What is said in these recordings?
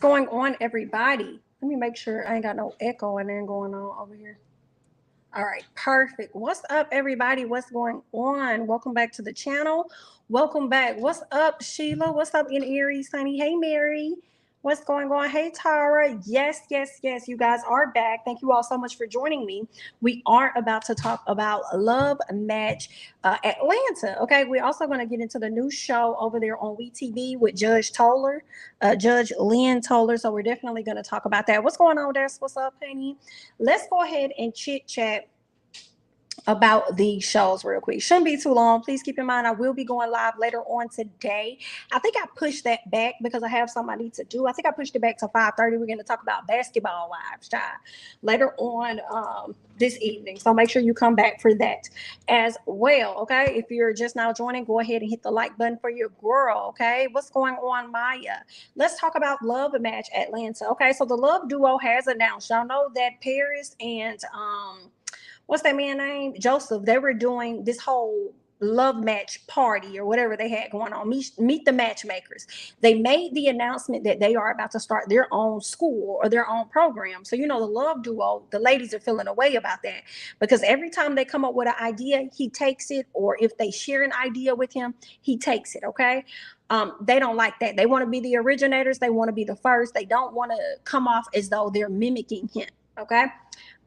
going on, everybody? Let me make sure I ain't got no echo and then going on over here. All right, perfect. What's up, everybody? What's going on? Welcome back to the channel. Welcome back. What's up, Sheila? What's up in Aries, honey? Hey, Mary. What's going on? Hey, Tara. Yes, yes, yes. You guys are back. Thank you all so much for joining me. We are about to talk about Love Match Atlanta. Okay, we're also going to get into the new show over there on WeTV with Judge Toller, Judge Lynn Toller. So we're definitely going to talk about that. What's going on, Des? What's up, honey? Let's go ahead and chit chat about these shows real quick. Shouldn't be too long. Please keep in mind I will be going live later on today. I think I pushed that back because I have something I need to do. I think I pushed it back to 5:30. We're going to talk about basketball wives, child, later on this evening. So make sure you come back for that as well. Okay. If you're just now joining, go ahead and hit the like button for your girl. Okay. What's going on, Maya? Let's talk about Love Match Atlanta. Okay. So the Love Duo has announced, y'all know that Paris and what's that man name? Joseph. They were doing this whole love match party or whatever they had going on. Meet the Matchmakers. They made the announcement that they are about to start their own school or their own program. So, you know, the Love Duo, the ladies are feeling away about that because every time they come up with an idea, he takes it, or if they share an idea with him, he takes it. Okay. They don't like that. They want to be the originators. They want to be the first. They don't want to come off as though they're mimicking him. Okay.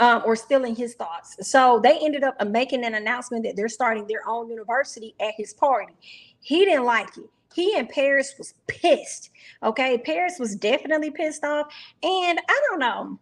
Or stealing his thoughts. So they ended up making an announcement that they're starting their own university at his party. He didn't like it. He and Paris was pissed. Okay. Paris was definitely pissed off. And I don't know.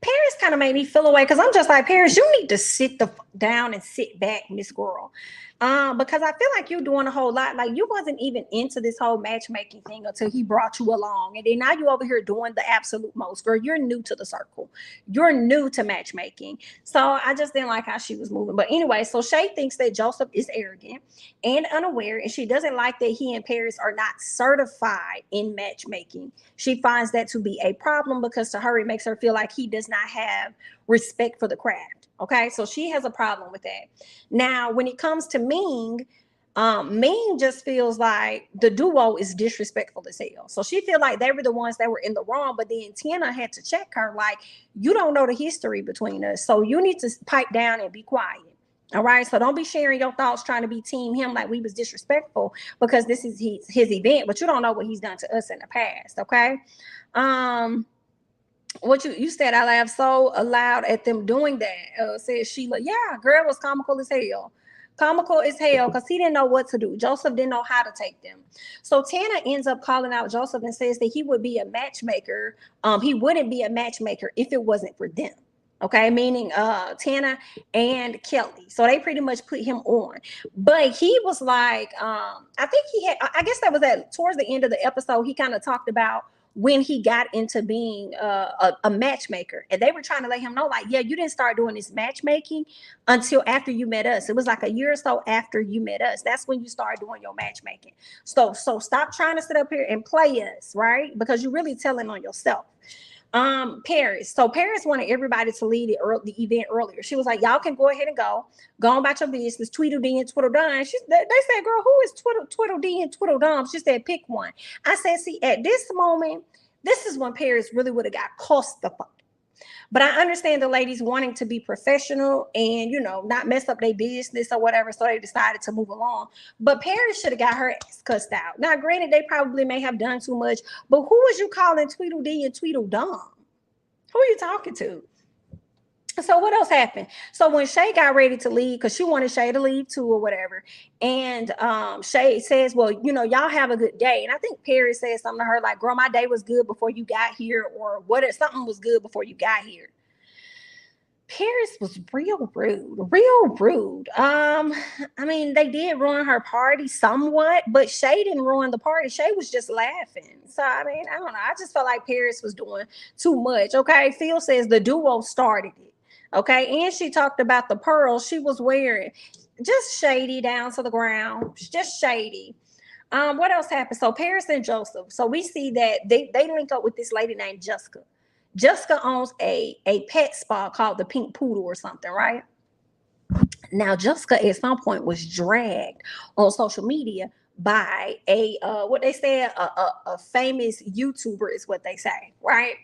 Paris kind of made me feel away because I'm just like, Paris, you need to sit down and sit back, Miss Girl. Because I feel like you're doing a whole lot. Like you wasn't even into this whole matchmaking thing until he brought you along. And then now you over here doing the absolute most. Girl, you're new to the circle. You're new to matchmaking. So I just didn't like how she was moving. But anyway, so Shay thinks that Joseph is arrogant and unaware. And she doesn't like that he and Paris are not certified in matchmaking. She finds that to be a problem because to her, it makes her feel like he does not have respect for the craft. Okay, so she has a problem with that. Now, when it comes to Ming, Ming just feels like the duo is disrespectful as hell. So she feel like they were the ones that were in the wrong, but then Tina had to check her like, you don't know the history between us, so you need to pipe down and be quiet. All right, so don't be sharing your thoughts trying to be team him like we was disrespectful because this is his event, but you don't know what he's done to us in the past. Okay. What you said, I laughed so loud at them doing that, said Sheila. Yeah, girl was comical as hell. Comical as hell because he didn't know what to do. Joseph didn't know how to take them. So Tana ends up calling out Joseph and says that he would be a matchmaker. He wouldn't be a matchmaker if it wasn't for them. Okay, meaning Tana and Kelly. So they pretty much put him on. But he was like, I think I guess that was towards the end of the episode, he kind of talked about when he got into being a matchmaker, and they were trying to let him know, like, yeah, you didn't start doing this matchmaking until after you met us. It was like a year or so after you met us. That's when you started doing your matchmaking. So stop trying to sit up here and play us, right? Because you're really telling on yourself. Paris. So Paris wanted everybody to lead the event earlier. She was like, y'all can go ahead and go on about your business, Tweedledee and Twiddledum. They said, girl, who is Tweedledee and Tweedledum? She said, pick one. I said, see, at this moment, this is when Paris really would have got cost the fuck. But I understand the ladies wanting to be professional and, you know, not mess up their business or whatever. So they decided to move along. But Paris should have got her ass cussed out. Now, granted, they probably may have done too much. But who was you calling Tweedledee and Tweedledum? Who are you talking to? So what else happened? So when Shay got ready to leave, because she wanted Shay to leave too or whatever, and Shay says, well, you know, y'all have a good day. And I think Paris said something to her like, girl, my day was good before you got here, or what if something was good before you got here. Paris was real rude. I mean, they did ruin her party somewhat, but Shay didn't ruin the party. Shay was just laughing. So, I mean, I don't know. I just felt like Paris was doing too much. Okay. Phil says the duo started it. Okay. And she talked about the pearls she was wearing. Just shady down to the ground. Just shady. What else happened? So Paris and Joseph. So we see that they link up with this lady named Jessica. Jessica owns a pet spa called the Pink Poodle or something, right? Now, Jessica at some point was dragged on social media by a what they said, a famous YouTuber is what they say, right?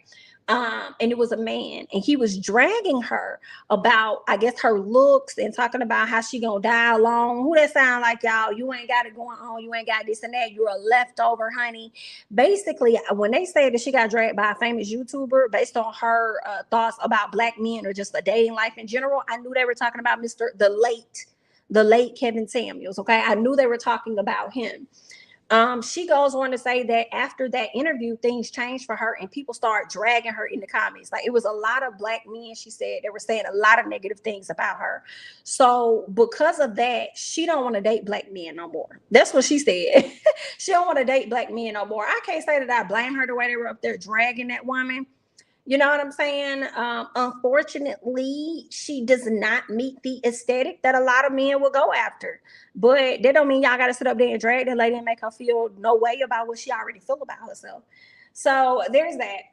And it was a man, and he was dragging her about, I guess, her looks and talking about how she gonna die alone. Who that sound like, y'all? You ain't got it going on. You ain't got this and that. You're a leftover, honey. Basically, when they say that she got dragged by a famous YouTuber based on her thoughts about black men or just the dating life in general, I knew they were talking about the late Kevin Samuels. Okay, I knew they were talking about him. She goes on to say that after that interview, things changed for her and people started dragging her in the comments. Like, it was a lot of black men, she said, they were saying a lot of negative things about her. So because of that, she don't want to date black men no more. That's what she said. She don't want to date black men no more. I can't say that I blame her the way they were up there dragging that woman. You know what I'm saying? Unfortunately, she does not meet the aesthetic that a lot of men will go after. But that don't mean y'all got to sit up there and drag the lady and make her feel no way about what she already feel about herself. So there's that.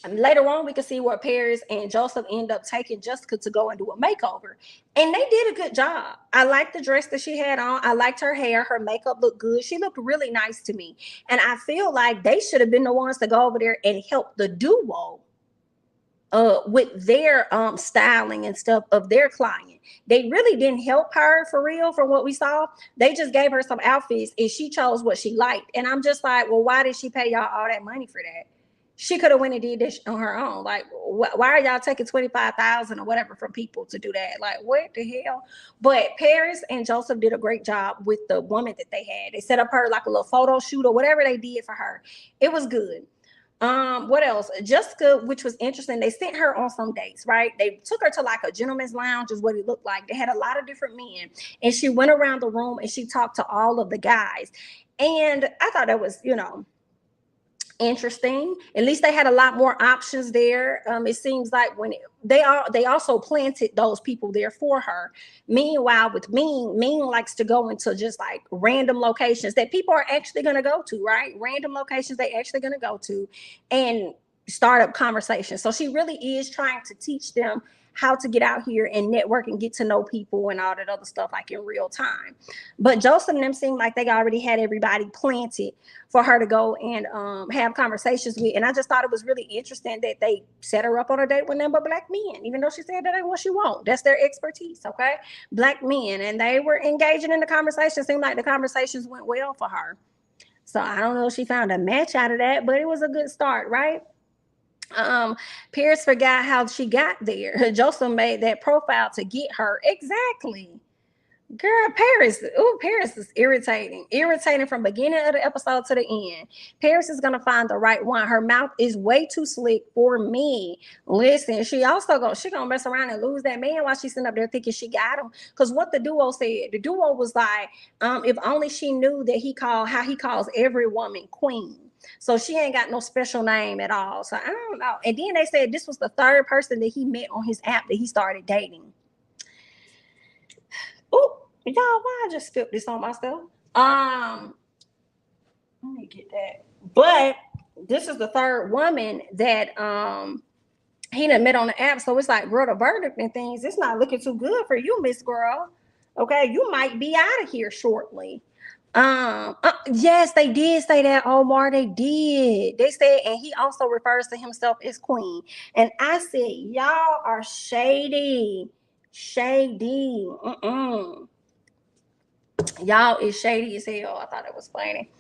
And later on, we can see where Paris and Joseph end up taking Jessica to go and do a makeover. And they did a good job. I liked the dress that she had on. I liked her hair. Her makeup looked good. She looked really nice to me. And I feel like they should have been the ones to go over there and help the duo with their styling and stuff of their client. They really didn't help her for real from what we saw. They just gave her some outfits and she chose what she liked. And I'm just like, well, why did she pay y'all all that money for that? She could have went and did this on her own. Like, why are y'all taking 25,000 or whatever from people to do that? Like, what the hell? But Paris and Joseph did a great job with the woman that they had. They set up her like a little photo shoot or whatever they did for her. It was good. What else? Jessica, which was interesting, they sent her on some dates, right? They took her to like a gentleman's lounge, is what it looked like. They had a lot of different men, and she went around the room and she talked to all of the guys. And I thought that was, interesting. At least they had a lot more options there. It seems like they also planted those people there for her. Meanwhile, with Ming likes to go into just like random locations that people are actually going to go to, right? Random locations they actually going to go to and start up conversations. So she really is trying to teach them how to get out here and network and get to know people and all that other stuff like in real time. But Joseph and them seemed like they already had everybody planted for her to go and have conversations with. And I just thought it was really interesting that they set her up on a date with number black men, even though she said that ain't what she want. That's their expertise, okay? Black men. And they were engaging in the conversation. Seemed like the conversations went well for her. So I don't know if she found a match out of that, but it was a good start, right? Paris forgot how she got there. Joseph made that profile to get her. Exactly. Girl, Paris. Oh, Paris is irritating from beginning of the episode to the end. Paris is gonna find the right one. Her mouth is way too slick for me. Listen, she gonna mess around and lose that man while she's sitting up there thinking she got him. Because what the duo said, the duo was like, if only she knew that how he calls every woman queen. So she ain't got no special name at all. So I don't know. And then they said this was the third person that he met on his app that he started dating. Oh, y'all, why I just spilled this on myself? Let me get that. But this is the third woman that he done met on the app. So it's like, girl, the verdict and things, it's not looking too good for you, Miss Girl. Okay, you might be out of here shortly. Yes, they did say that, Omar. They did. They said, and he also refers to himself as queen. And I said, y'all are shady. Shady. Y'all is shady as hell. I thought it was funny.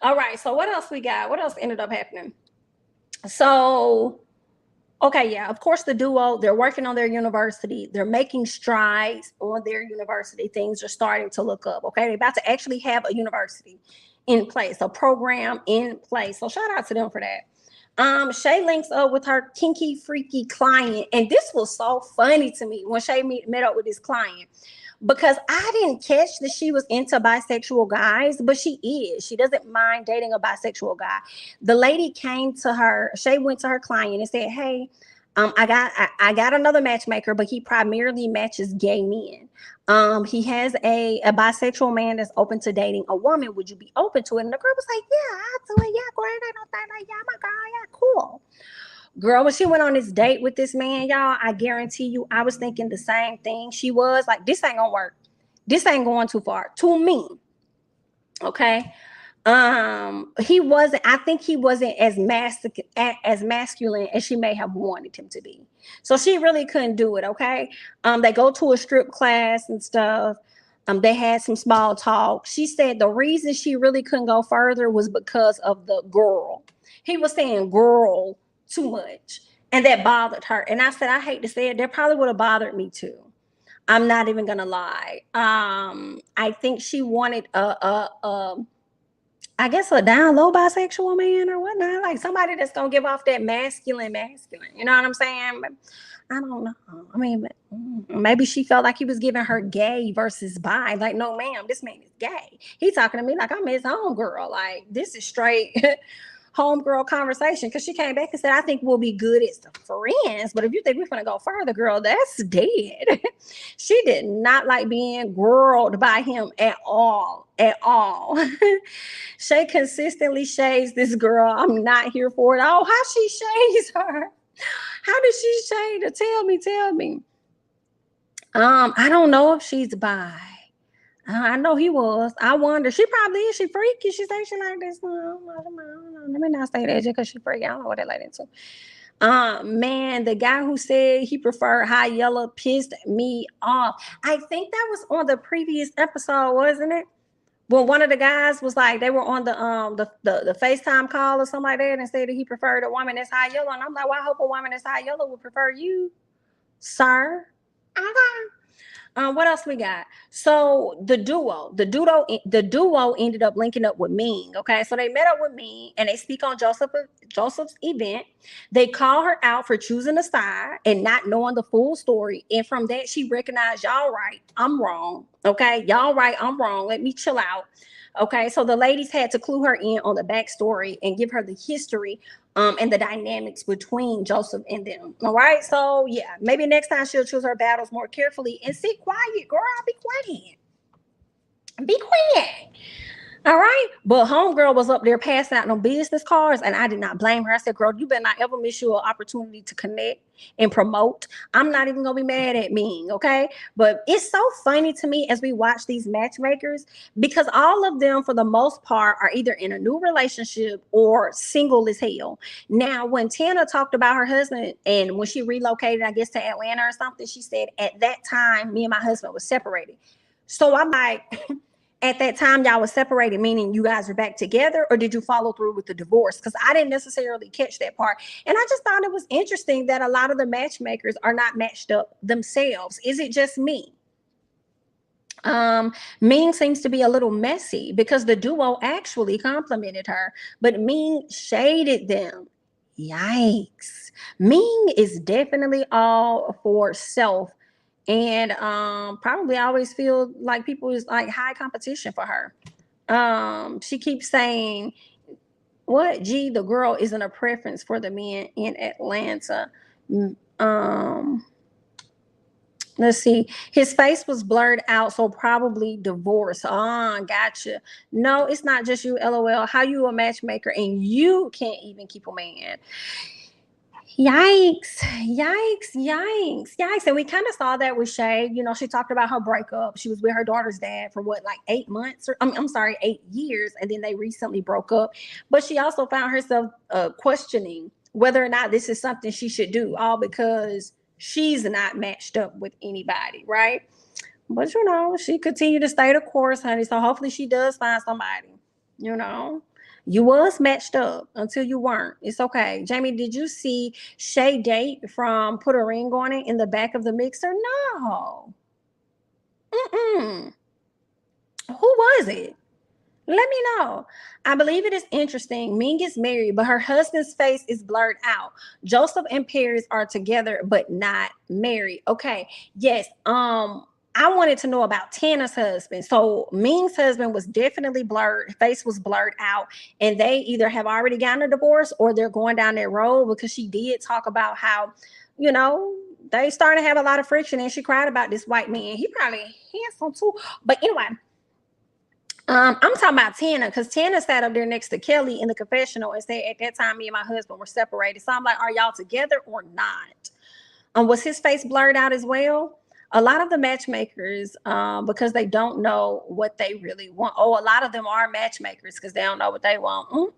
All right, so what else we got? What else ended up happening? So okay, yeah, of course, the duo, they're working on their university. They're making strides on their university. Things are starting to look up, okay? They're about to actually have a university in place, a program in place. So shout out to them for that. Shay links up with her kinky, freaky client. And this was so funny to me when Shay met up with his client. Because I didn't catch that she was into bisexual guys, but she is. She doesn't mind dating a bisexual guy. The lady came to her, Shay went to her client and said, hey, I got another matchmaker, but he primarily matches gay men. He has a bisexual man that's open to dating a woman. Would you be open to it? And the girl was like, yeah, I'll do it. Yeah, great. I don't think like, yeah, my girl, yeah, cool. Girl, when she went on this date with this man, y'all, I guarantee you, I was thinking the same thing. She was like, this ain't gonna work. This ain't going too far. To me. Okay. He wasn't, I think he wasn't as masculine as she may have wanted him to be. So she really couldn't do it. Okay. They go to a strip class and stuff. They had some small talk. She said the reason she really couldn't go further was because of the girl. He was saying girl too much, and that bothered her. And I said, I hate to say it, that probably would have bothered me too. I'm not even gonna lie. I think she wanted I guess a down low bisexual man or whatnot, like somebody that's gonna give off that masculine. You know what I'm saying? But I don't know. I mean, maybe she felt like he was giving her gay versus bi. Like, no, ma'am, this man is gay. He talking to me like I'm his homegirl. Like, this is straight homegirl conversation. Because she came back and said, I think we'll be good as the friends. But if you think we're gonna go further, girl, that's dead. She did not like being grilled by him at all. At all. Shay consistently shades this girl. I'm not here for it. Oh, how she shades her. How did she shade her? Tell me. I don't know if she's bi. I know he was. I wonder. She probably is. She freaky. She say she like this. No, I don't know. Let me not say that just because she freaky. I don't know what they like into. Man, the guy who said he preferred high yellow pissed me off. I think that was on the previous episode, wasn't it? Well, one of the guys was like, they were on the FaceTime call or something like that and said that he preferred a woman that's high yellow. And I'm like, well, I hope a woman that's high yellow would prefer you, sir. What else we got? So the duo ended up linking up with Ming. Okay, so they met up with Ming and they speak on Joseph's event. They call her out for choosing a side and not knowing the full story. And from that, she recognized, y'all right, I'm wrong. Okay, y'all right, I'm wrong. Let me chill out. Okay, so the ladies had to clue her in on the backstory and give her the history and the dynamics between Joseph and them. All right. So yeah, maybe next time she'll choose her battles more carefully and sit quiet, girl. Be quiet. Be quiet. All right. But homegirl was up there passing out no business cards, and I did not blame her. I said, girl, you better not ever miss your opportunity to connect and promote. I'm not even gonna be mad at Ming, okay? But it's so funny to me as we watch these matchmakers because all of them, for the most part, are either in a new relationship or single as hell. Now, when Tana talked about her husband and when she relocated, I guess, to Atlanta or something, she said, at that time, me and my husband was separated. So I'm like, at that time y'all was separated, meaning you guys are back together, or did you follow through with the divorce? Because I didn't necessarily catch that part. And I just thought it was interesting that a lot of the matchmakers are not matched up themselves. Is it just me? Ming seems to be a little messy because the duo actually complimented her, but Ming shaded them. Yikes. Ming is definitely all for self, and probably always feel like people is like high competition for her. She keeps saying, what, gee, the girl isn't a preference for the men in Atlanta. um let's see, his face was blurred out, so probably divorce. Gotcha. No, it's not just you, LOL. How you a matchmaker and you can't even keep a man? Yikes, yikes, yikes, yikes. And we kind of saw that with Shay. You know, she talked about her breakup. She was with her daughter's dad for what, like 8 months, or I'm sorry, 8 years. And then they recently broke up. But she also found herself questioning whether or not this is something she should do, all because she's not matched up with anybody, right? But you know, she continued to stay the course, honey. So hopefully she does find somebody, you know. You was matched up until you weren't. It's okay. Jamie, did you see Shay date from Put a Ring on It in the back of the mixer? No. Mm-mm. Who was it? Let me know. I believe it is interesting. Ming is married, but her husband's face is blurred out. Joseph and Paris are together, but not married. Okay. Yes. I wanted to know about Tana's husband. So Ming's husband was definitely blurred, face was blurred out, and they either have already gotten a divorce or they're going down that road, because she did talk about how, you know, they started to have a lot of friction, and she cried about this white man. He probably handsome too. But anyway, I'm talking about Tana, because Tana sat up there next to Kelly in the confessional and said, at that time, me and my husband were separated. So I'm like, are y'all together or not? Was his face blurred out as well? A lot of the matchmakers, because they don't know what they really want. Oh, a lot of them are matchmakers because they don't know what they want.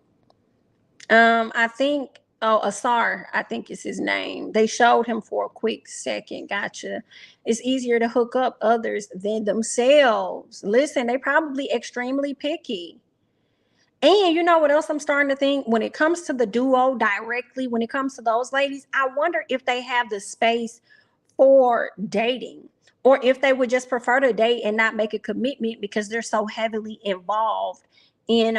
I think, Asar, I think is his name. They showed him for a quick second. Gotcha. It's easier to hook up others than themselves. Listen, they probably extremely picky. And you know what else I'm starting to think? When it comes to the duo directly, when it comes to those ladies, I wonder if they have the space for dating, or if they would just prefer to date and not make a commitment because they're so heavily involved in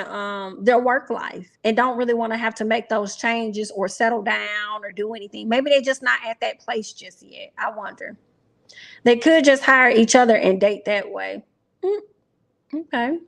their work life and don't really want to have to make those changes or settle down or do anything. Maybe they're just not at that place just yet. I wonder. They could just hire each other and date that way. Okay.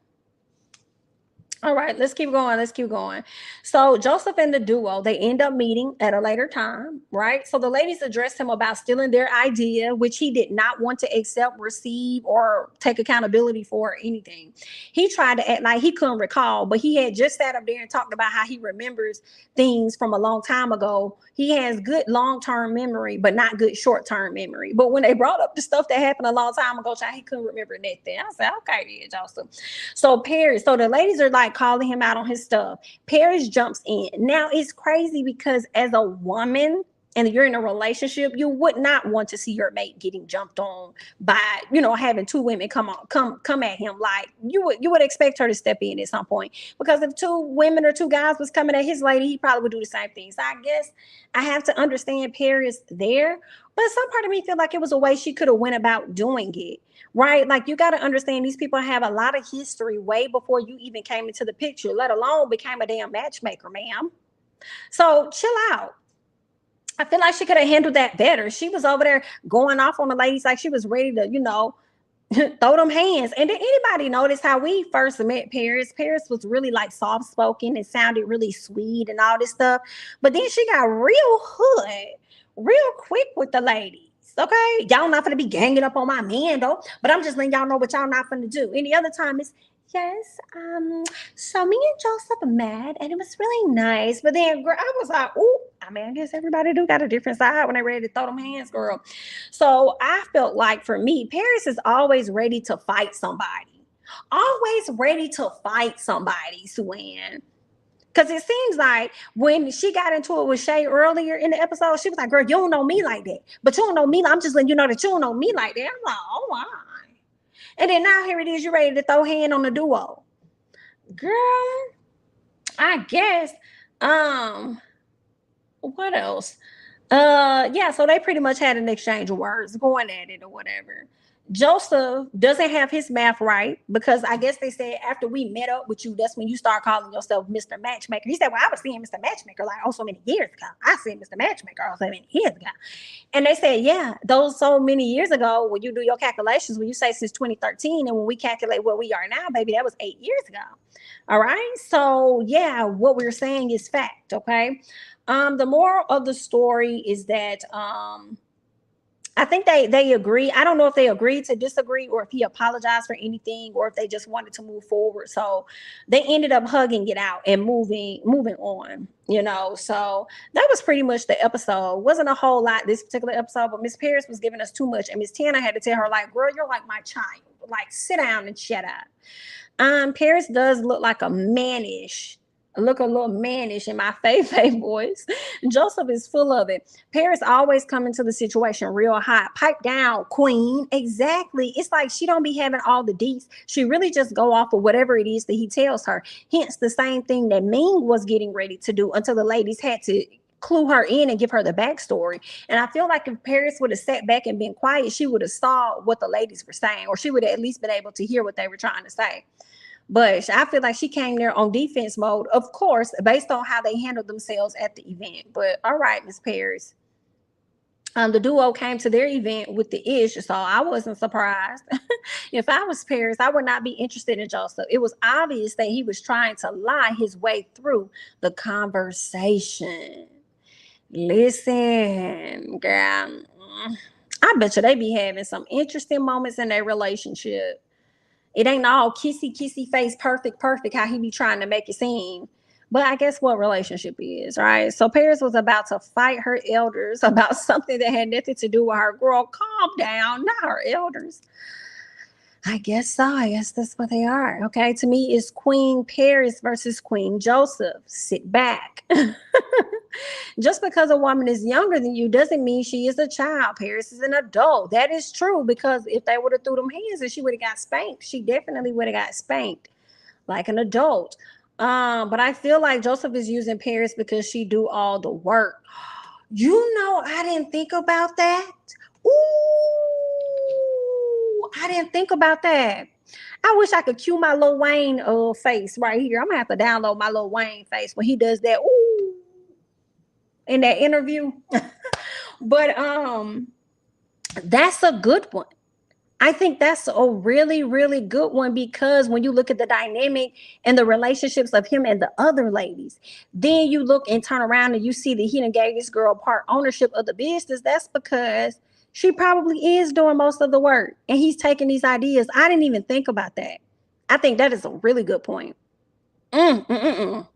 All right, let's keep going. Let's keep going. So Joseph and the duo, they end up meeting at a later time, right? So the ladies addressed him about stealing their idea, which he did not want to accept, receive, or take accountability for, or anything. He tried to act like he couldn't recall, but he had just sat up there and talked about how he remembers things from a long time ago. He has good long-term memory, but not good short-term memory. But when they brought up the stuff that happened a long time ago, he couldn't remember nothing. I said, okay, yeah, Joseph. So Paris, so the ladies are like calling him out on his stuff. Paris jumps in. Now it's crazy because as a woman, and you're in a relationship, you would not want to see your mate getting jumped on by, having two women come at him. Like you would expect her to step in at some point, because if two women or two guys was coming at his lady, he probably would do the same thing. So I guess I have to understand Paris there, but some part of me feel like it was a way she could have went about doing it. Right? Like, you got to understand, these people have a lot of history way before you even came into the picture, let alone became a damn matchmaker, ma'am. So chill out. I feel like she could have handled that better. She was over there going off on the ladies like she was ready to, throw them hands. And did anybody notice how we first met Paris? Paris was really like soft spoken and sounded really sweet and all this stuff. But then she got real hood real quick with the ladies. Okay, y'all not gonna be ganging up on my man though, but I'm just letting y'all know what y'all not gonna do. Any other time it's yes, so me and Joseph met and it was really nice. But then girl, I was like, oh, I mean, I guess everybody do got a different side when they're ready to throw them hands, girl. So I felt like for me, Paris is always ready to fight somebody. Always ready to fight somebody, Suan. Because it seems like when she got into it with Shay earlier in the episode, she was like, girl, you don't know me like that. But you don't know me. I'm just letting you know that you don't know me like that. I'm like, oh, my. And then now here it is, you're ready to throw hand on the duo. Girl, I guess. What else? Yeah, so they pretty much had an exchange of words going at it or whatever. Joseph doesn't have his math right, because I guess they said after we met up with you, that's when you start calling yourself Mr. Matchmaker. He said, well, I was seeing Mr. Matchmaker like so many years ago. I said Mr. Matchmaker so many years ago. And they said, yeah, those so many years ago, when you do your calculations, when you say since 2013, and when we calculate what we are now, baby, that was 8 years ago. All right. So yeah, what we're saying is fact. Okay. The moral of the story is that I think they agree. I don't know if they agreed to disagree or if he apologized for anything or if they just wanted to move forward. So they ended up hugging it out and moving on, So that was pretty much the episode. Wasn't a whole lot this particular episode, but Miss Paris was giving us too much. And Miss Tana had to tell her, like, girl, you're like my child. Like, sit down and shut up. Paris does look like a little mannish in my Faye voice. Joseph is full of it. Paris always come into the situation real hot. Pipe down, queen. Exactly. It's like she don't be having all the deets. She really just go off of whatever it is that he tells her. Hence the same thing that Ming was getting ready to do until the ladies had to clue her in and give her the backstory. And I feel like if Paris would have sat back and been quiet, she would have saw what the ladies were saying, or she would have at least been able to hear what they were trying to say. But I feel like she came there on defense mode, of course, based on how they handled themselves at the event. But all right, Miss Paris. The duo came to their event with the ish, so I wasn't surprised. If I was Paris, I would not be interested in Joseph. It was obvious that he was trying to lie his way through the conversation. Listen, girl, I bet you they be having some interesting moments in their relationship. It ain't all kissy face, perfect, how he be trying to make it seem. But I guess what relationship is, right? So Paris was about to fight her elders about something that had nothing to do with her. Girl, calm down, not her elders. I guess so. I guess that's what they are. Okay. To me, it's Queen Paris versus Queen Joseph. Sit back. Just because a woman is younger than you doesn't mean she is a child. Paris is an adult. That is true, because if they would have threw them hands and she would have got spanked, she definitely would have got spanked like an adult. But I feel like Joseph is using Paris because she do all the work. You know, I didn't think about that. Ooh, I didn't think about that. I wish I could cue my Lil Wayne face right here. I'm gonna have to download my Lil Wayne face when he does that. Ooh, in that interview. But that's a good one. I think that's a really, really good one, because when you look at the dynamic and the relationships of him and the other ladies, then you look and turn around and you see that he done gave this girl part ownership of the business. That's because she probably is doing most of the work and he's taking these ideas. I didn't even think about that. I think that is a really good point. Wow,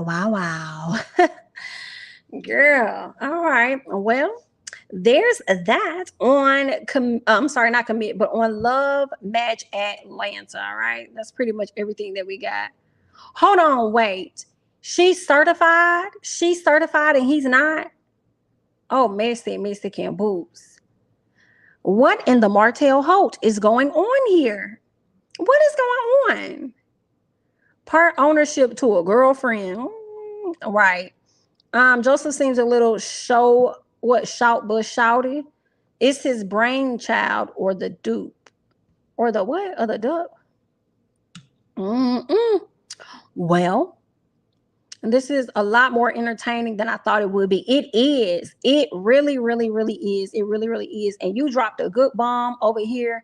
wow. Girl. All right. Well, there's that on I'm sorry, not commit, but on Love Match Atlanta. All right, that's pretty much everything that we got. Hold on, wait, she's certified and he's not. Oh, Mexican boobs. What in the Martell Holt is going on here? What is going on? Part ownership to a girlfriend. Right. Joseph seems a little shout bush shouty. It's his brainchild or the dupe or the what? Or the dupe? Well, this is a lot more entertaining than I thought it would be. It is. It really, really, really is. It really, really is. And you dropped a good bomb over here,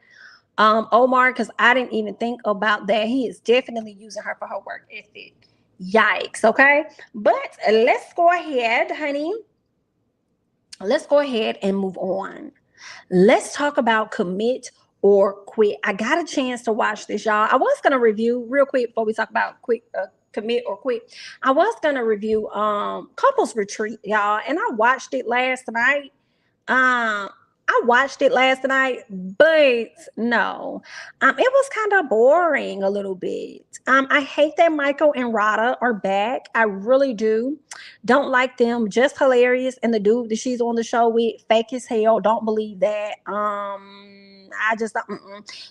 Omar, because I didn't even think about that. He is definitely using her for her work ethic. Yikes. Okay. But let's go ahead, honey. Let's go ahead and move on. Let's talk about Commit or Quit. I got a chance to watch this, y'all. I was going to review real quick before we talk about Commit or Quit. I was going to review Couples Retreat, y'all, and I watched it last night. But no, it was kind of boring a little bit. I hate that Michael and Rada are back. I really do. Don't like them. Just hilarious. And the dude that she's on the show with, fake as hell. Don't believe that. I just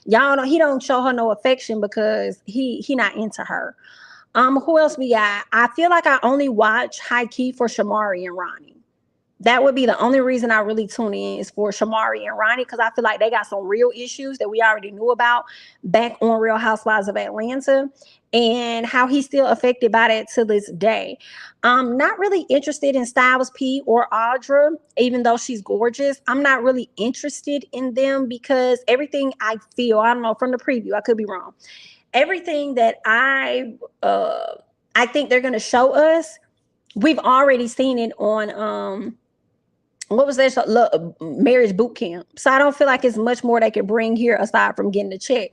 y'all know he don't show her no affection because he not into her. Who else we got? I feel like I only watch High Key for Shamari and Ronnie. That would be the only reason I really tune in is for Shamari and Ronnie, because I feel like they got some real issues that we already knew about back on Real Housewives of Atlanta, and how he's still affected by that to this day. I'm not really interested in Styles P or Audra, even though she's gorgeous. I'm not really interested in them because everything I feel, I don't know, from the preview, I could be wrong. Everything that I think they're going to show us, we've already seen it on what was that show? Marriage Boot Camp. So I don't feel like it's much more they could bring here aside from getting the check.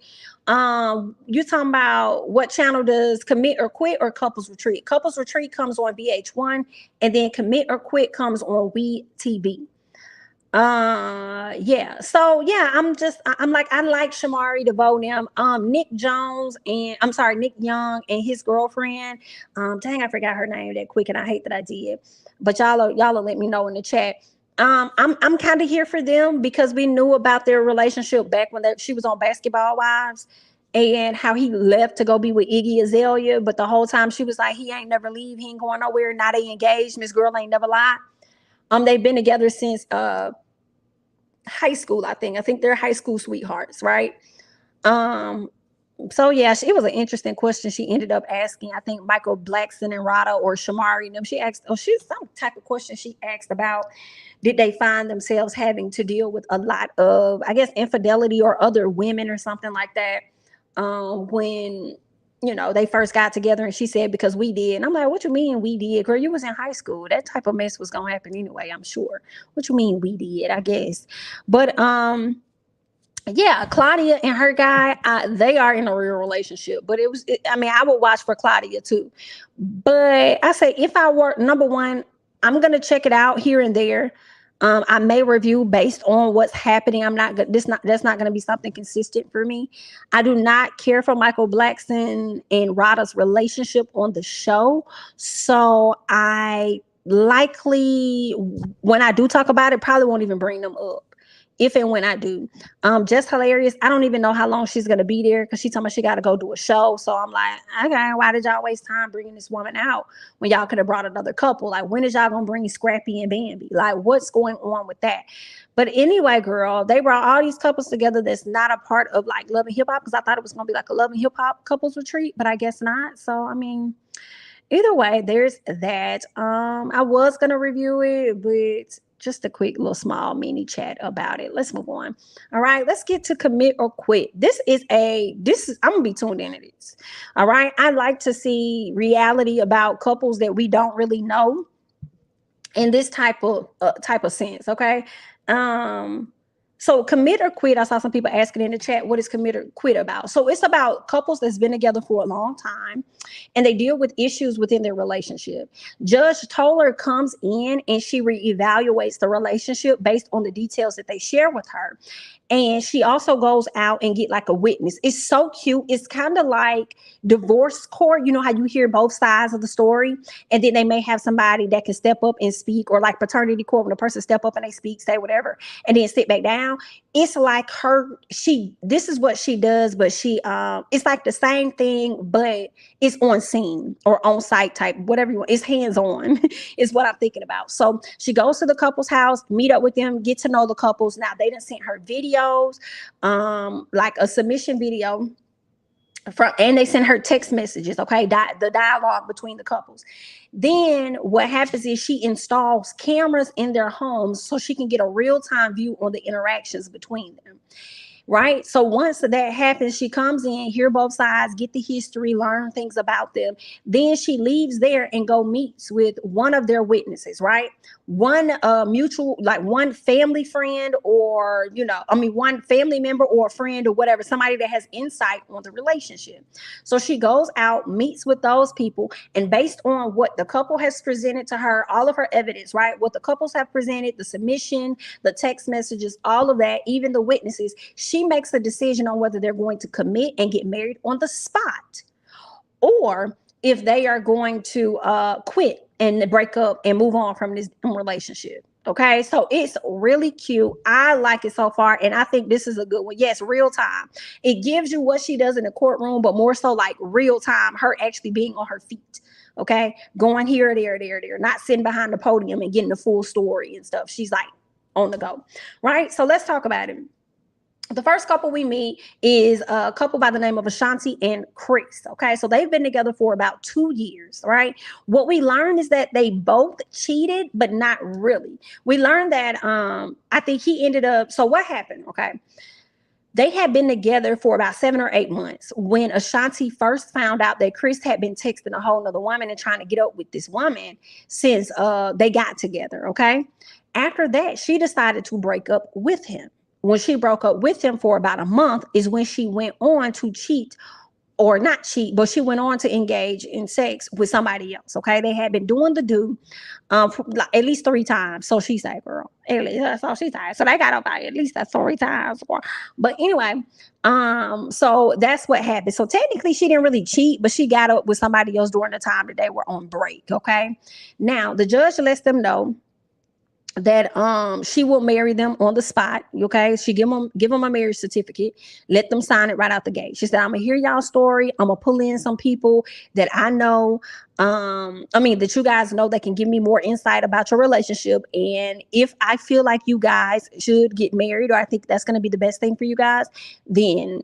You talking about what channel does Commit or Quit or Couples Retreat? Couples Retreat comes on VH1, and then Commit or Quit comes on WeTV. Yeah. So yeah, I'm like, I like Shamari DeVoe now. Nick Young and his girlfriend. Dang, I forgot her name that quick, and I hate that I did. But y'all will let me know in the chat. I'm kind of here for them because we knew about their relationship back when she was on Basketball Wives, and how he left to go be with Iggy Azalea. But the whole time she was like, he ain't never leave, he ain't going nowhere. Now they engaged. Miss Girl ain't never lied. They've been together since high school. I think they're high school sweethearts, right? So yeah, it was an interesting question she ended up asking. I think Michael Blackson and Rada or Shamari them. She asked, she's some type of question she asked about, did they find themselves having to deal with a lot of, I guess, infidelity or other women or something like that when they first got together? And she said, because we did. And I'm like, what you mean we did? Girl, you was in high school. That type of mess was gonna happen anyway, I'm sure. What you mean we did? I guess. But Yeah, Claudia and her guy, they are in a real relationship. But I mean, I would watch for Claudia too. But I say, if I were, number one, I'm gonna check it out here and there. I may review based on what's happening. I'm not good. That's not gonna be something consistent for me. I do not care for Michael Blackson and Rada's relationship on the show, so I likely, when I do talk about it, probably won't even bring them up if and when I do. Just hilarious. I don't even know how long she's gonna be there because she told me she got to go do a show. So I'm like, okay, why did y'all waste time bringing this woman out when y'all could have brought another couple? Like, when is y'all gonna bring Scrappy and Bambi? Like, what's going on with that? But anyway, girl, they brought all these couples together that's not a part of like Love and Hip Hop, because I thought it was gonna be like a Love and Hip Hop couples retreat, but I guess not. So I mean, either way, there's that. I was gonna review it, but just a quick little small mini chat about it. Let's move on. All right, let's get to Commit or Quit. I'm gonna be tuned into this. All right. I like to see reality about couples that we don't really know in this type of sense. Okay. So Commit or Quit, I saw some people asking in the chat, what is Commit or Quit about? So it's about couples that's been together for a long time and they deal with issues within their relationship. Judge Toller comes in and she reevaluates the relationship based on the details that they share with her. And she also goes out and get like a witness. It's so cute. It's kind of like divorce court. You know how you hear both sides of the story, and then they may have somebody that can step up and speak, or like paternity court when a person step up and they speak, say whatever, and then sit back down. It's like this is what she does, but it's like the same thing, but it's on scene or on site type, whatever you want. It's hands-on is what I'm thinking about. So she goes to the couple's house, meet up with them, get to know the couples. Now they done sent her videos, like a submission video and they send her text messages, okay, the dialogue between the couples. Then what happens is she installs cameras in their homes so she can get a real-time view on the interactions between them. Right. So once that happens, she comes in, hear both sides, get the history, learn things about them. Then she leaves there and go meets with one of their witnesses, right? One mutual, like one family friend, or, one family member or a friend or whatever, somebody that has insight on the relationship. So she goes out, meets with those people, and based on what the couple has presented to her, all of her evidence, right? What the couples have presented, the submission, the text messages, all of that, even the witnesses, she makes a decision on whether they're going to commit and get married on the spot, or if they are going to quit and break up and move on from this relationship. Okay, so it's really cute. I like it so far, and I think this is a good one. Yes, real time. It gives you what she does in the courtroom, but more so like real time, her actually being on her feet. Okay, going here, there, not sitting behind the podium and getting the full story and stuff. She's like on the go, right? So let's talk about it. The first couple we meet is a couple by the name of Ashanti and Chris. Okay, so they've been together for about 2 years, right? What we learned is that they both cheated, but not really. We learned that I think he ended up. So what happened? Okay, they had been together for about 7 or 8 months when Ashanti first found out that Chris had been texting a whole nother woman and trying to get up with this woman since they got together. Okay, after that, she decided to break up with him. When she broke up with him for about a month is when she went on to cheat, or not cheat, but she went on to engage in sex with somebody else. Okay, they had been doing the do for like at least 3 times. So she said, girl, at least that's all she said. So they got up at least that's 3 times. But anyway, so that's what happened. So technically she didn't really cheat, but she got up with somebody else during the time that they were on break. Okay, now the judge lets them know that she will marry them on the spot. Okay, she give them a marriage certificate, let them sign it right out the gate. She said, I'm gonna hear y'all story, I'm gonna pull in some people that I know, that you guys know, that can give me more insight about your relationship, and if I feel like you guys should get married, or I think that's gonna be the best thing for you guys, then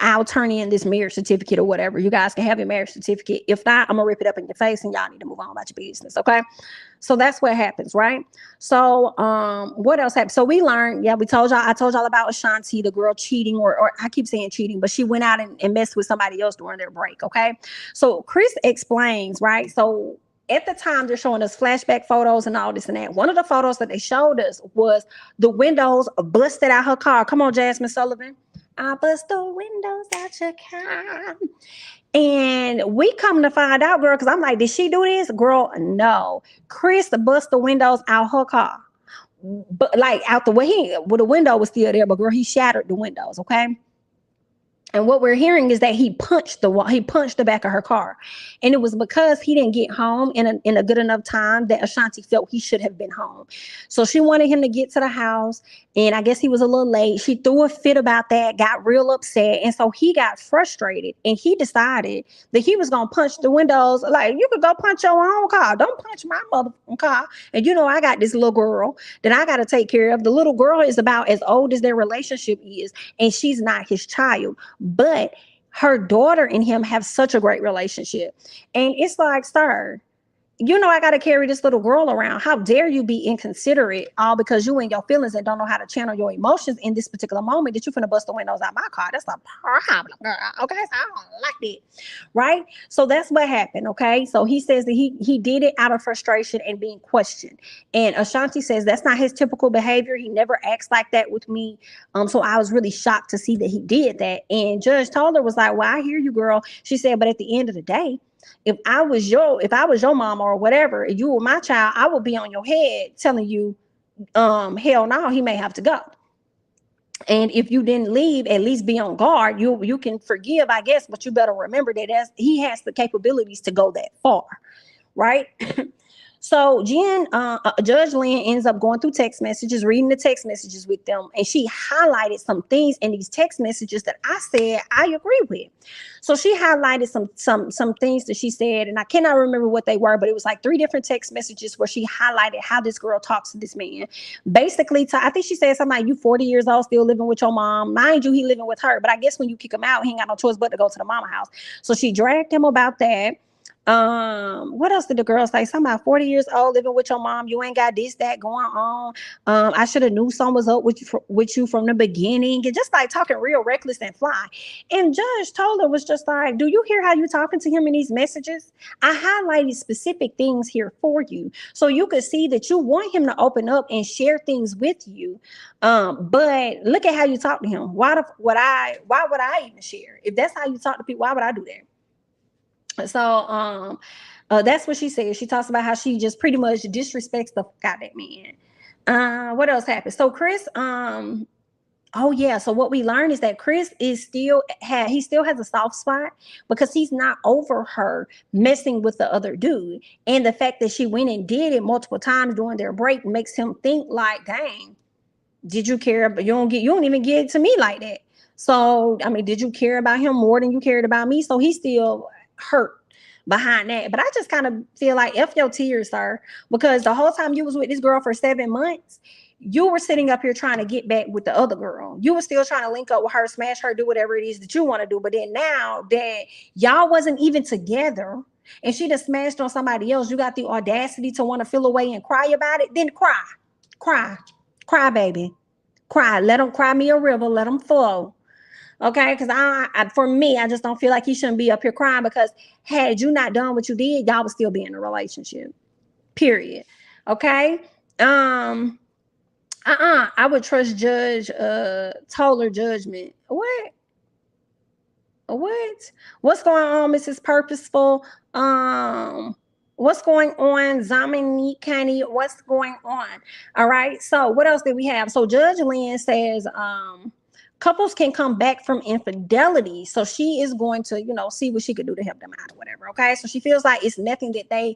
I'll turn in this marriage certificate or whatever. You guys can have your marriage certificate. If not, I'm gonna rip it up in your face and y'all need to move on about your business. Okay, so that's what happens, right? So what else happened? So we learned, I told y'all about Ashanti, the girl cheating, or I keep saying cheating, but she went out and messed with somebody else during their break. Okay, so Chris explains, right? So at the time, they're showing us flashback photos and all this and that. One of the photos that they showed us was the windows busted out her car. Come on, Jasmine Sullivan. I bust the windows out your car. And we come to find out, girl, because I'm like, did she do this? Girl, no. Chris bust the windows out her car. But like out the way, the window was still there, but girl, he shattered the windows, okay? And what we're hearing is that he punched the back of her car. And it was because he didn't get home in a good enough time that Ashanti felt he should have been home. So she wanted him to get to the house. And I guess he was a little late. She threw a fit about that, got real upset. And so he got frustrated and he decided that he was going to punch the windows. Like, you could go punch your own car. Don't punch my motherfucking car. And you know, I got this little girl that I got to take care of. The little girl is about as old as their relationship is. And she's not his child. But her daughter and him have such a great relationship. And it's like, sir, you know, I got to carry this little girl around. How dare you be inconsiderate all because you and your feelings and don't know how to channel your emotions in this particular moment that you're finna bust the windows out my car. That's a problem, girl. Okay, so I don't like that, right? So that's what happened, okay? So he says that he did it out of frustration and being questioned. And Ashanti says that's not his typical behavior. He never acts like that with me. So I was really shocked to see that he did that. And Judge Toller was like, well, I hear you, girl. She said, but at the end of the day, if I was your mama or whatever, if you were my child, I would be on your head telling you, hell no, he may have to go. And if you didn't leave, at least be on guard. You can forgive, I guess, but you better remember that he has the capabilities to go that far, right? So Judge Lynn ends up going through text messages, reading the text messages with them, and she highlighted some things in these text messages that I said I agree with. So she highlighted some things that she said, and I cannot remember what they were, but it was like 3 different text messages where she highlighted how this girl talks to this man. Basically, I think she said something like, you 40 years old, still living with your mom. Mind you, he living with her, but I guess when you kick him out, he ain't got no choice but to go to the mama house. So she dragged him about that. What else did the girl say? Something about 40 years old, living with your mom. You ain't got this, that going on. I should have knew something was up with you from the beginning. And just like talking real reckless and fly. And Judge Toller was just like, do you hear how you talking to him in these messages? I highlighted specific things here for you. So you could see that you want him to open up and share things with you. But look at how you talk to him. Why would I even share? If that's how you talk to people, why would I do that? So that's what she said. She talks about how she just pretty much disrespects the fuck out that man. What else happened? So Chris, oh yeah, so what we learned is that Chris still has a soft spot because he's not over her messing with the other dude. And the fact that she went and did it multiple times during their break makes him think like, dang, did you care? But you don't even get to me like that. So I mean, did you care about him more than you cared about me? So he's still hurt behind that. But I just kind of feel like F your tears, sir, because the whole time you was with this girl for 7 months, you were sitting up here trying to get back with the other girl. You were still trying to link up with her, smash her, do whatever it is that you want to do. But then now that y'all wasn't even together and she just smashed on somebody else, you got the audacity to want to feel away and cry about it, then cry, baby. Cry. Let them cry me a river. Let them flow. Okay, because for me, I just don't feel like he shouldn't be up here crying because had you not done what you did, y'all would still be in a relationship. Period. Okay. I would trust Judge Toller judgment. What's going on, Mrs. Purposeful? What's going on, Zamini Kenny? What's going on? All right. So what else did we have? So Judge Lynn says couples can come back from infidelity. So she is going to, see what she could do to help them out or whatever. Okay. So she feels like it's nothing that they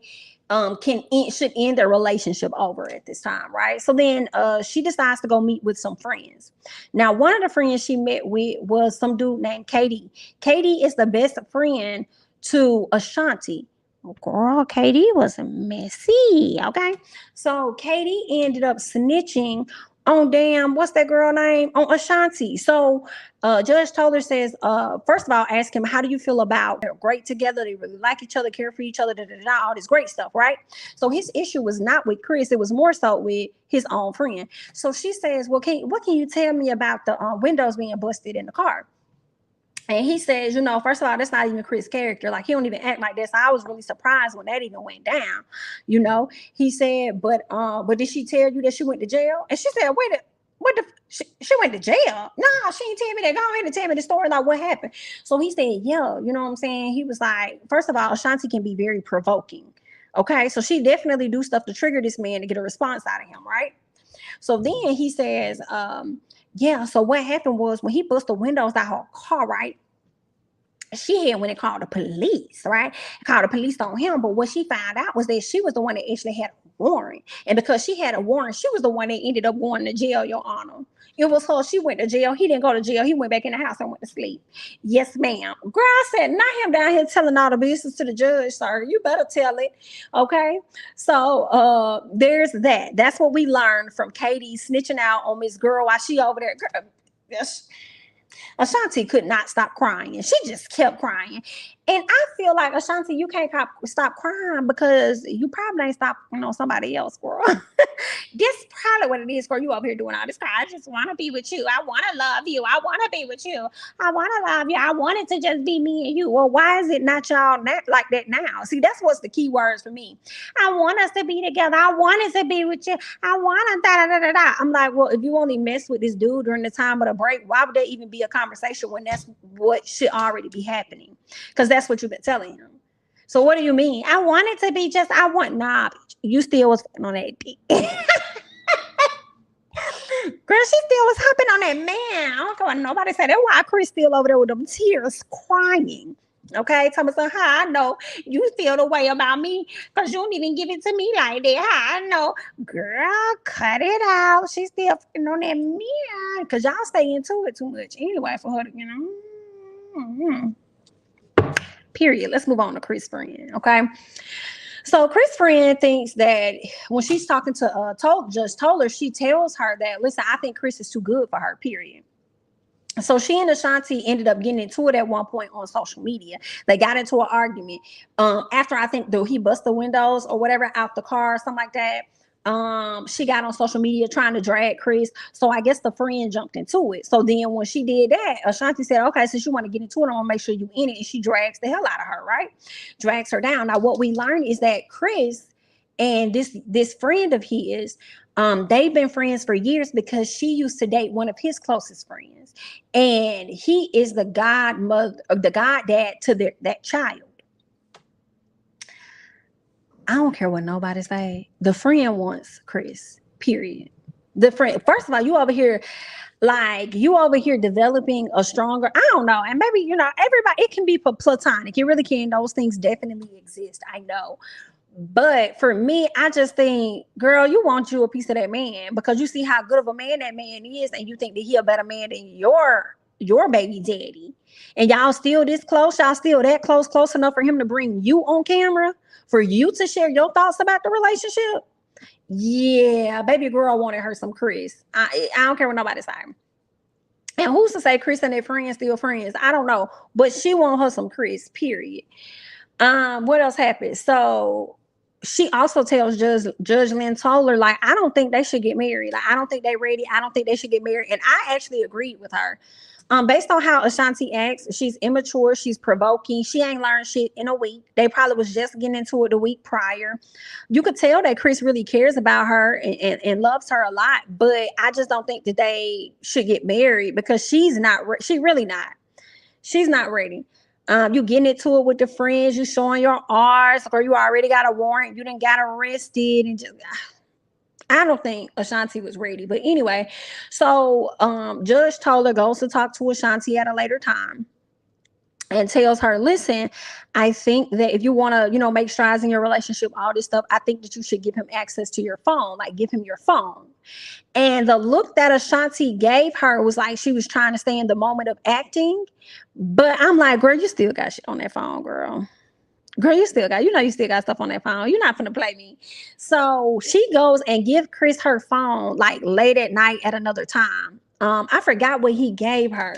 should end their relationship over at this time. Right. So then she decides to go meet with some friends. Now, one of the friends she met with was some dude named Katie. Katie is the best friend to Ashanti. Girl, Katie was messy. Okay. So Katie ended up snitching on what's that girl name? On Ashanti. So Judge Toller says, first of all, ask him, how do you feel about they're great together? They really like each other, care for each other, all this great stuff, right? So his issue was not with Chris. It was more so with his own friend. So she says, well, what can you tell me about the windows being busted in the car? And he says, first of all, that's not even Chris' character. Like, he don't even act like that. So I was really surprised when that even went down. He said, but did she tell you that she went to jail? And she said, wait What the? She went to jail. No, she ain't tell me that. Go ahead and tell me the story. Like, what happened? So he said, yeah, you know what I'm saying? He was like, first of all, Ashanti can be very provoking. Okay, so she definitely do stuff to trigger this man to get a response out of him, right? So then he says, yeah, so what happened was when he bust the windows out her car, right? She had when it called the police, right? Called the police on him. But what she found out was that she was the one that actually had a warrant. And because she had a warrant, she was the one that ended up going to jail, Your Honor. It was her. She went to jail. He didn't go to jail. He went back in the house and went to sleep. Yes, ma'am. Girl, I said, not him down here telling all the business to the judge, sir. You better tell it. Okay. So there's that. That's what we learned from Katie snitching out on Miss Girl while she over there. Girl, yes. Ashanti could not stop crying. She just kept crying. And I feel like, Ashanti, you can't stop crying because you probably ain't stopped, somebody else, girl. This probably what it is, girl. You over here doing all this cry. I just want to be with you. I want to love you. I want to be with you. I want to love you. I want it to just be me and you. Well, why is it not y'all like that now? See, that's what's the key words for me. I want us to be together. I want us to be with you. I want to da da da da da. I'm like, well, if you only mess with this dude during the time of the break, why would there even be a conversation when that's what should already be happening? Because that's what you've been telling him. So what do you mean? I want it to be just, nah, you still was on that dick. Girl, she still was hopping on that man. I don't care what nobody said. That's why Chris still over there with them tears crying. Okay, tell me so how I know you feel the way about me because you don't even give it to me like that. How I know, girl, cut it out. She's still on that man because y'all stay into it too much anyway for her to, Period. Let's move on to Chris' friend. Okay. So Chris' friend thinks that when she's talking to Judge Toller, she tells her that, listen, I think Chris is too good for her, period. So she and Ashanti ended up getting into it at one point on social media. They got into an argument. After I think he bust the windows or whatever out the car, something like that. She got on social media trying to drag Chris. So I guess the friend jumped into it. So then when she did that, Ashanti said, okay, since you want to get into it, I want to make sure you in it. And she drags the hell out of her, right? Drags her down. Now, what we learned is that Chris and this friend of his, they've been friends for years because she used to date one of his closest friends. And he is the goddad to that child. I don't care what nobody say. The friend wants Chris, period. The friend, first of all, you over here developing a stronger, I don't know. And maybe, everybody, it can be platonic. It really can. Those things definitely exist. I know. But for me, I just think, girl, you want you a piece of that man because you see how good of a man that man is. And you think that he a better man than your baby daddy. And y'all still this close. Y'all still that close enough for him to bring you on camera, for you to share your thoughts about the relationship. Yeah, baby girl wanted her some Chris. I don't care what nobody's saying. And who's to say Chris and their friends still friends? I don't know. But she want her some Chris, period. What else happened? So she also tells Judge Lynn Toller, like, I don't think they should get married. Like, I don't think they're ready. I don't think they should get married. And I actually agreed with her. Based on how Ashanti acts, she's immature, she's provoking, she ain't learned shit in a week. They probably was just getting into it the week prior. You could tell that Chris really cares about her and loves her a lot, but I just don't think that they should get married because she's not ready. You getting into it with the friends, you showing your arts, or you already got a warrant, you done got arrested, and just I don't think Ashanti was ready. But anyway, so Judge Toller goes to talk to Ashanti at a later time and tells her, listen, I think that if you want to, make strides in your relationship, all this stuff, I think that you should give him access to your phone, like give him your phone. And the look that Ashanti gave her was like she was trying to stay in the moment of acting. But I'm like, girl, you still got shit on that phone, girl. Girl, you still got stuff on that phone. You're not gonna play me. So she goes and give Chris her phone like late at night at another time. I forgot what he gave her.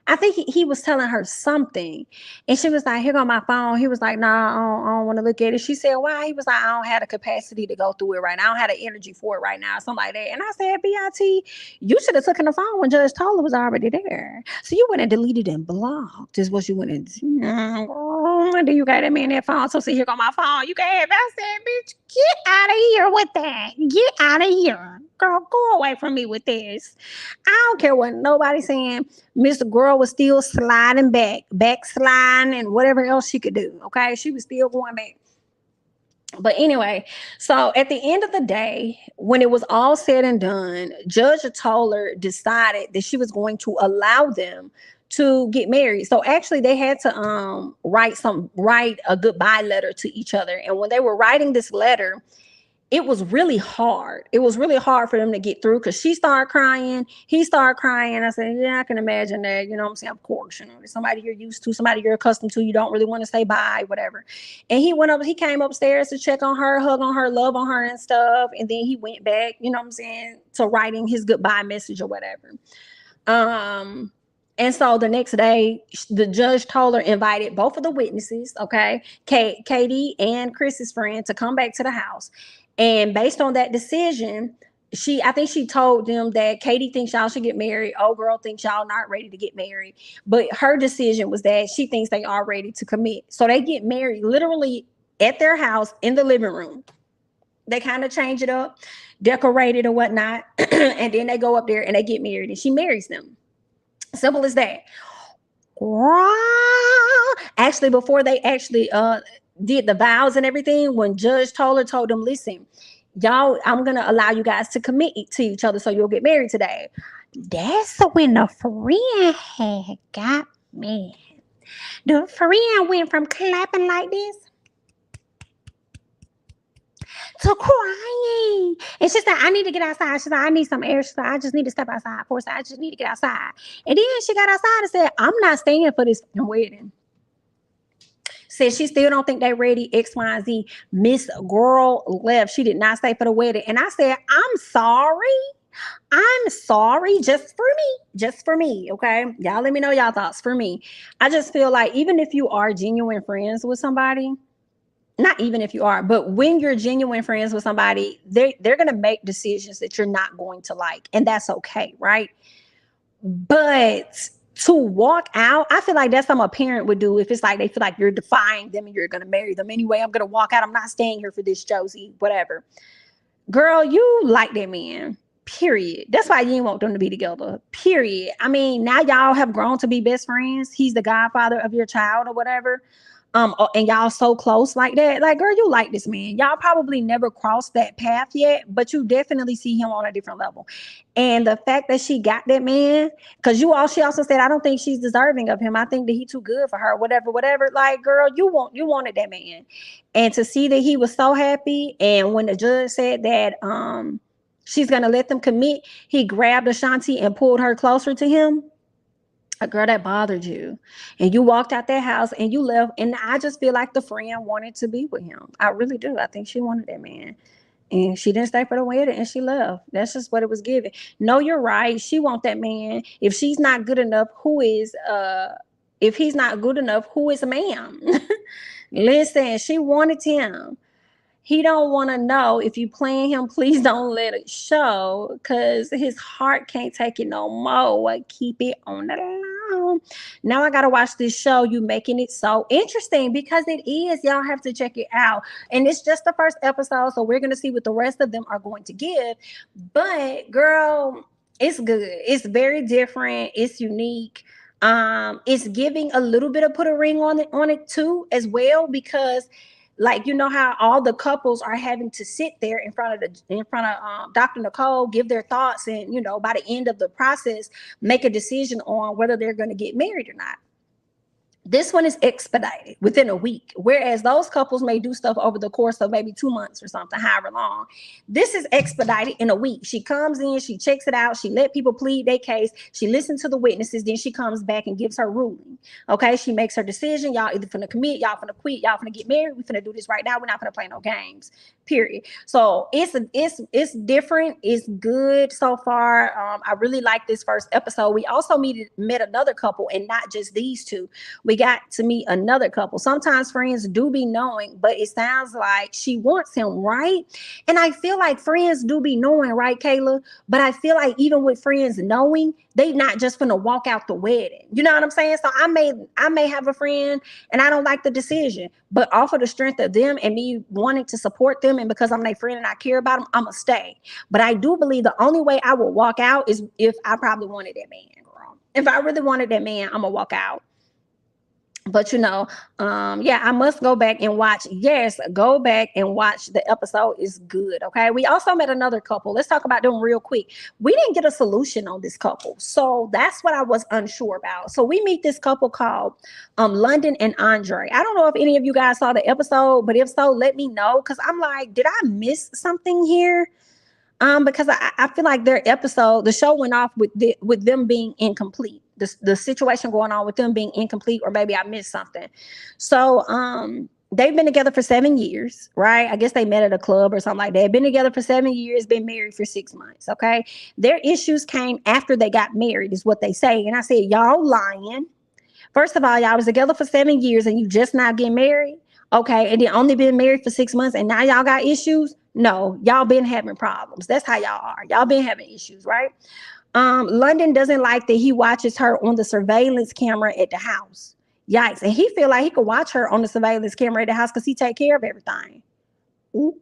I think he was telling her something. And she was like, here go my phone. He was like, nah, I don't want to look at it. She said, why? He was like, I don't have the capacity to go through it right now. I don't have the energy for it right now. Something like that. And I said, BIT, you should have taken the phone when Judge Toller was already there. So you went and deleted and blocked is what you went and do. You got that man that phone. So see, here go my phone. You can have it. I said, bitch, Get out of here with that. Get out of here. Girl, go away from me with this. I don't care what nobody's saying. Mr. Girl was still sliding backsliding, and whatever else she could do. Okay. She was still going back. But anyway, so at the end of the day, when it was all said and done, Judge Toller decided that she was going to allow them to get married. So actually they had to write a goodbye letter to each other. And when they were writing this letter, it was really hard. It was really hard for them to get through because she started crying. He started crying. I said, yeah, I can imagine that. You know what I'm saying? Of course, you know, somebody you're used to, somebody you're accustomed to, you don't really want to say bye, whatever. And he came upstairs to check on her, hug on her, love on her and stuff. And then he went back, you know what I'm saying, to writing his goodbye message or whatever. And so the next day, the Judge Toller invited both of the witnesses, okay, Katie and Chris's friend, to come back to the house. And based on that decision, I think she told them that Katie thinks y'all should get married. Old girl thinks y'all not ready to get married. But her decision was that she thinks they are ready to commit. So they get married literally at their house in the living room. They kind of change it up, decorate it or whatnot. And then they go up there and they get married and she marries them. Simple as that. Actually, before they actually did the vows and everything, when Judge Toller told them, listen, y'all, I'm going to allow you guys to commit to each other so you'll get married today. That's when the friend had got mad. The friend went from clapping like this to crying. And she said, I need to get outside. She said, I need some air. She said, I just need to step outside for a second. I just need to get outside. And then she got outside and said, I'm not staying for this wedding. Said she still don't think they ready, X, Y, and Z. Miss Girl left. She did not stay for the wedding. And I said, I'm sorry. Just for me. Okay. Y'all let me know y'all thoughts. For me, I just feel like even if you are genuine friends with somebody, not even if you are, but when you're genuine friends with somebody, they're going to make decisions that you're not going to like. And that's okay. Right. But to walk out, I feel like that's something a parent would do if it's like they feel like you're defying them and you're going to marry them anyway. I'm going to walk out. I'm not staying here for this, Josie, whatever. Girl, you like that man, period. That's why you didn't want them to be together, period. I mean, now y'all have grown to be best friends. He's the godfather of your child or whatever. And y'all so close like that. Like, girl, you like this man. Y'all probably never crossed that path yet, but you definitely see him on a different level. And the fact that she got that man, because she also said, I don't think she's deserving of him. I think that he's too good for her, whatever. Like, girl, you wanted that man. And to see that he was so happy. And when the judge said that she's gonna let them commit, he grabbed Ashanti and pulled her closer to him. A girl, that bothered you, and you walked out that house and you left. And I just feel like the friend wanted to be with him. I really do. I think she wanted that man, and she didn't stay for the wedding and she left. That's just what it was given. No, you're right. She want that man. If she's not good enough, if he's not good enough, who is a man? Listen, she wanted him. He don't want to know. If you playing him, please don't let it show, because his heart can't take it no more. Keep it on the line. Now I got to watch this show. You making it so interesting, because it is. Y'all have to check it out. And it's just the first episode, so we're going to see what the rest of them are going to give. But girl, it's good. It's very different. It's unique. It's giving a little bit of put a ring on it too as well, because like, you know how all the couples are having to sit there in front of Dr. Nicole, give their thoughts, and, you know, by the end of the process, make a decision on whether they're going to get married or not. This one is expedited within a week, whereas those couples may do stuff over the course of maybe 2 months or something, however long. This is expedited in a week. She comes in, she checks it out, she let people plead their case, she listens to the witnesses, then she comes back and gives her ruling. Okay, she makes her decision. Y'all either finna commit, y'all finna quit, y'all finna get married. We finna do this right now. We're not finna play no games. Period. So it's different. It's good so far. I really like this first episode. We also met another couple, and not just these two. We got to meet another couple. Sometimes friends do be knowing, but it sounds like she wants him, right? And I feel like friends do be knowing, right, Kayla? But I feel like even with friends knowing, they not just gonna walk out the wedding. You know what I'm saying? So I may have a friend and I don't like the decision, but off of the strength of them and me wanting to support them, and because I'm their friend and I care about them, I'ma stay. But I do believe the only way I will walk out is if I probably wanted that man, girl. If I really wanted that man, I'm gonna walk out. But yeah, I must go back and watch. Yes, go back and watch the episode. Is good. Okay. We also met another couple. Let's talk about them real quick. We didn't get a solution on this couple, so that's what I was unsure about. So we meet this couple called London and Andre. I don't know if any of you guys saw the episode, but if so, let me know, because I'm like, did I miss something here? Because I feel like their episode, the show went off with them being incomplete. The situation going on with them being incomplete, or maybe I missed something. So they've been together for 7 years, right? I guess they met at a club or something like that. Been together for 7 years, been married for 6 months. Okay. Their issues came after they got married, is what they say. And I said, y'all lying. First of all, y'all was together for 7 years and you just now get married. Okay. And then only been married for 6 months and now y'all got issues. No, y'all been having problems. That's how y'all are. Y'all been having issues, right? London doesn't like that he watches her on the surveillance camera at the house. Yikes. And he feel like he could watch her on the surveillance camera at the house because he take care of everything. Ooh.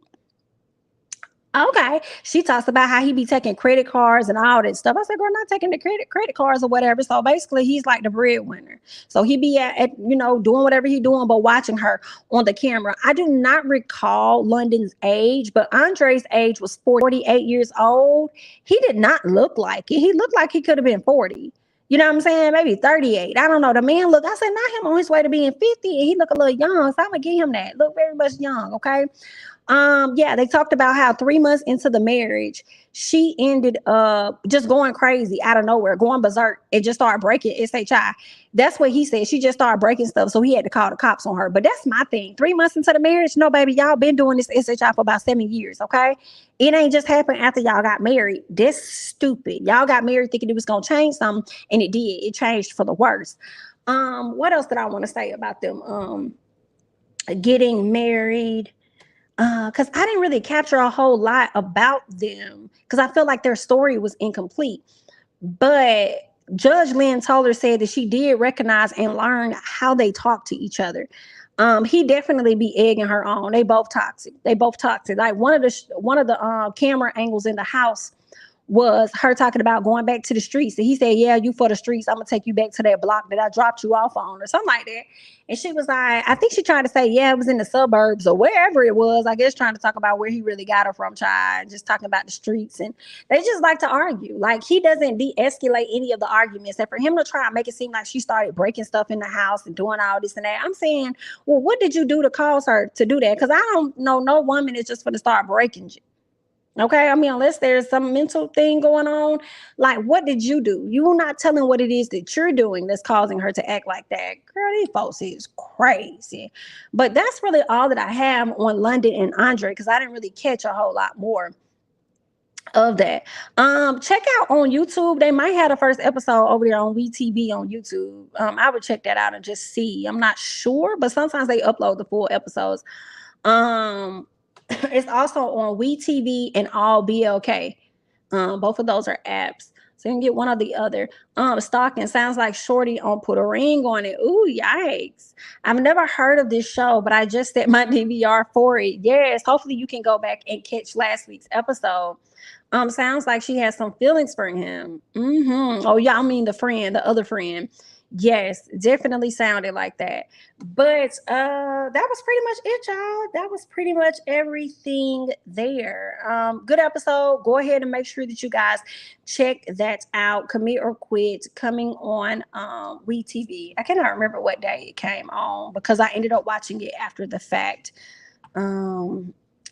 Okay. She talks about how he be taking credit cards and all that stuff. I said, girl, not taking the credit cards or whatever. So basically he's like the breadwinner. So he be at doing whatever he doing, but watching her on the camera. I do not recall London's age, but Andre's age was 48 years old. He did not look like it. He looked like he could have been 40. You know what I'm saying? Maybe 38. I don't know. The man look, I said, not him on his way to being 50. And he look a little young. So I'm going to give him that. Look very much young. Okay. Yeah, they talked about how 3 months into the marriage, she ended up just going crazy out of nowhere, going berserk, and just started breaking SHI. That's what he said. She just started breaking stuff, so he had to call the cops on her. But that's my thing. 3 months into the marriage, no, baby, y'all been doing this SHI for about 7 years, okay? It ain't just happened after y'all got married. That's stupid. Y'all got married thinking it was gonna change something, and it did. It changed for the worse. What else did I want to say about them getting married? Because I didn't really capture a whole lot about them because I felt like their story was incomplete. But Judge Lynn Toller said that she did recognize and learn how they talk to each other. He definitely be egging her on. They both toxic. Like one of the camera angles in the house was her talking about going back to the streets. And he said, yeah, you for the streets. I'm going to take you back to that block that I dropped you off on or something like that. And she was like, I think she tried to say, yeah, it was in the suburbs or wherever it was. I guess trying to talk about where he really got her from, child, just talking about the streets. And they just like to argue. Like he doesn't de-escalate any of the arguments. And for him to try and make it seem like she started breaking stuff in the house and doing all this and that, I'm saying, well, what did you do to cause her to do that? Because I don't know, no woman is just going to start breaking you. Okay, I mean, unless there's some mental thing going on, like what did you do? You're not telling what it is that you're doing that's causing her to act like that. Girl, these folks is crazy. But that's really all that I have on London and Andre because I didn't really catch a whole lot more of that. Check out on YouTube. They might have the first episode over there on WeTV on YouTube. I would check that out and just see. I'm not sure, but sometimes they upload the full episodes. It's also on WeTV and All BLK. Both of those are apps. So you can get one or the other. Stalking sounds like Shorty on Put a Ring on It. Ooh, yikes. I've never heard of this show, but I just set my DVR for it. Yes, hopefully you can go back and catch last week's episode. Sounds like she has some feelings for him. Oh, yeah, I mean the other friend. Yes, definitely sounded like that. But that was pretty much it, y'all. That was pretty much everything there. Good episode. Go ahead and make sure that you guys check that out. Commit or Quit coming on WeTV. I cannot remember what day it came on because I ended up watching it after the fact.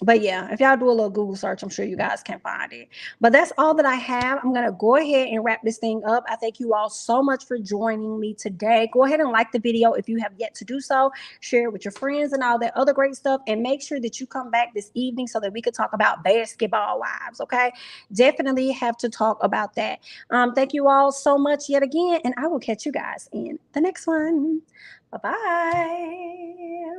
But yeah, if y'all do a little Google search, I'm sure you guys can find it. But that's all that I have. I'm going to go ahead and wrap this thing up. I thank you all so much for joining me today. Go ahead and like the video if you have yet to do so. Share it with your friends and all that other great stuff. And make sure that you come back this evening so that we can talk about basketball wives, okay? Definitely have to talk about that. Thank you all so much yet again. And I will catch you guys in the next one. Bye-bye.